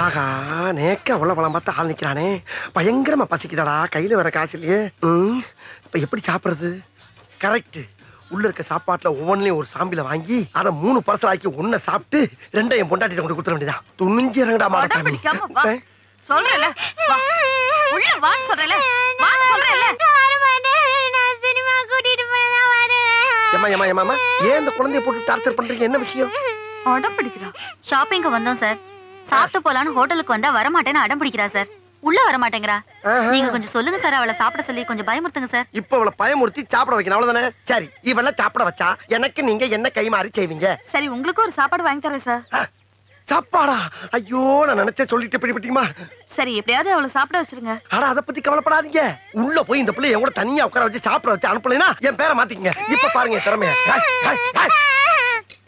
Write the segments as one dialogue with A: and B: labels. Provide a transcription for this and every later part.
A: ஆகா நேக்க உள்ள பழம் பார்த்து ஆள் நிக்கிறானே, பயங்கரமா பசிக்குதாடா, கையில வர காசு இல்லையே. இப்ப எப்படி சாப்பிடுறது? கரெக்ட், உள்ள இருக்க சாப்பாட்டுல ஒவ்வொன்றையும் ஒரு சாம்பில வாங்கி அதை 3 பார்சல் ஆக்கி ஒன்ன சாப்பிட்டு 2 என் பொண்டாட்டிட்ட கொண்டு கொடுத்துட வேண்டியதான். துணிஞ்சு இறங்கடா மாடா.
B: சொல்றேல வா, உள்ள வா சொல்றேல, வா சொல்றேல.
C: நான் சினிமா கூட்டிட்டு போய் தான் வரேன்.
A: ஏமா ஏமா ஏமா ஏன் இந்த குழந்தைய போட்டு டார்ச்சர் பண்றீங்க? என்ன விஷயம்?
B: அடம் பிடிக்கிறா.
D: ஷாப்பிங்க்கு வந்தோம் சார். சாப்பிட்டு போலான்னு ஹோட்டலுக்கு வந்தா வரமாட்டேன்னு அடம் பிடிக்கிறா சார். உள்ள வர மாட்டேங்கிறா. நீங்க கொஞ்சம் சொல்லுங்க சார், அவளை சாப்பிட சொல்லி கொஞ்சம் பயமுறுத்துங்க சார்.
A: இப்ப அவளை பயமுறுத்தி சாப்பிட வைக்கணும், அவ்வளவுதானே? சரி, இவள சாப்பிட வச்சா எனக்கு நீங்க என்ன கை மாறி செய்வீங்க?
B: சரி, உங்களுக்கு ஒரு சாப்பாடு வாங்கி தரேன் சார்.
A: சாப்பாடா? ஐயோ, நான் நினைச்சே சொல்லிட்டு பிடிப்பீமா.
B: சரி, எப்படியாவது அவளை சாப்பிட வச்சிருங்க.
A: ஆனா அதை பத்தி கவலைப்படாதீங்க. உள்ள போய் இந்த பிள்ளை என் கூட தனியா உட்கார வச்சு சாப்பிட வச்சு அனுப்பலைன்னா என் பேரை மாத்திக்கங்க. இப்ப பாருங்க திறமைய.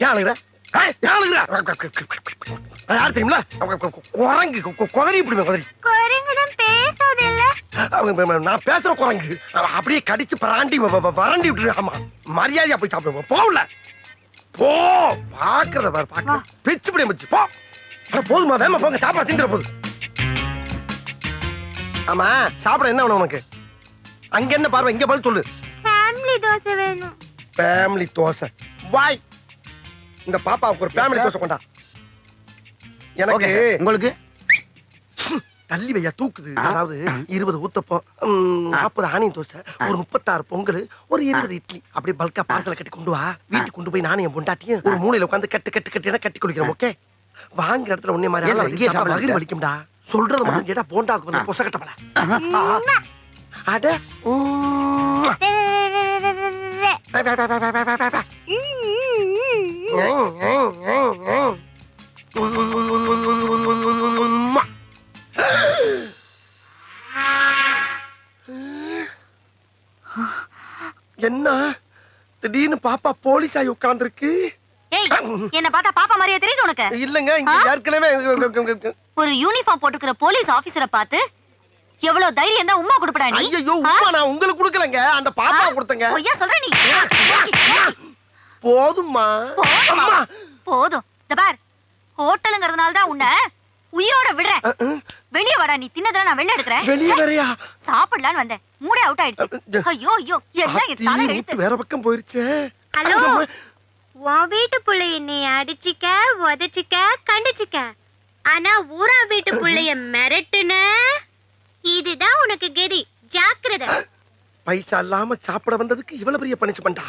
A: ஏன் அழுகுற? யார் தெரியுமில? குரங்கு குதறி இப்படி குதறி.
C: குரங்குதான் பேசாதல்ல.
A: நான் பேசுற குரங்கு அப்படியே கடிச்சு பராண்டி வறண்டி விட்டு. ஆமா, மரியாதையா போய் சாப்பிடுவோம். போகல போ, பாக்குறத பாரு, பாக்க பிச்சு பிடி வச்சு போ. போதுமா, வேமா போங்க, சாப்பாடு தின்ற போது. ஆமா, சாப்பிட என்ன வேணும் உனக்கு? அங்க என்ன பார்வை, இங்க பதில் சொல்லு.
C: ஃபேமிலி தோசை வேணும்.
A: ஃபேமிலி தோசை வாய். இந்த பாப்பாவுக்கு ஒரு ஃபேமிலி தோசை கொண்டா. எனக்கு
E: உங்களுக்கு
A: தள்ளி வையா தூக்குது. அதாவது 20 ஊத்தப்பம், 40 ஆனியன் தோசை, ஒரு 36 பொங்கல், ஒரு 20 இட்லி, அப்படி பல்கா பார்சல கட்டி கொண்டு வா. வீட்டுக்கு கொண்டு போய் நானும் என் பொண்டாட்டியும் ஒரு மூலையில உட்காந்து கட்டு கட்டு கட்டி கட்டி குளிக்கிறோம். ஓகே? வாங்குற இடத்துல உன்னை மாதிரி மகிழ் வலிக்கும்டா. சொல்றது மட்டும் கேட்டா போண்டாக்கு வந்து பொச கட்டப்பல. அட என்ன திடீர்னு பாப்பா போலீஸ் ஆகி உட்கார்ந்துருக்கு?
D: ஏய், என்ன பார்த்தா பாப்பா மாதிரியே தெரியுது உனக்கு?
A: இல்லங்க, இங்க ஏற்கனவே
D: ஒரு யூனிஃபார்ம் போட்டுக்கிற போலீஸ் ஆபீசரை பார்த்து எவ்வளவு தைரியம் தான் உம்மா கொடுப்படா நீ?
A: ஐயோ, உம்மா நான் உங்களுக்கு கொடுக்கலங்க, அந்த பாப்பா கொடுத்தங்க.
D: பொய்யா சொல்ற நீ?
A: போதும்மா.
D: போதுமா? போதும். இந்த பார், ஹோட்டலுங்கிறதுனால தான் உன்னை உயிரோட விடுறேன். வெளிய வாடா, நீ தின்னதெல்லாம் நான் வெளிய எடுக்கறேன்.
A: வெளிய வரையா?
D: சாப்பிடலான்னு வந்தேன், மூடே அவுட் ஆயிடுச்சு. ஐயோ ஐயோ, என்ன இது தலை எழுத்து.
A: வேற பக்கம் போயிருச்சே.
C: ஹலோ, உன் வீட்டு புள்ளைய நீ அடிச்சிக்க, உதச்சிக்க, கண்டிச்சிக்க. ஆனா ஊரா வீட்டு புள்ளைய மிரட்டுன, இதுதான் உனக்கு கெதி. ஜாக்கிரதை.
A: பைசா இல்லாம சாப்பிட வந்ததுக்கு இவ்வளவு பெரிய பனிஷ்மெண்டா?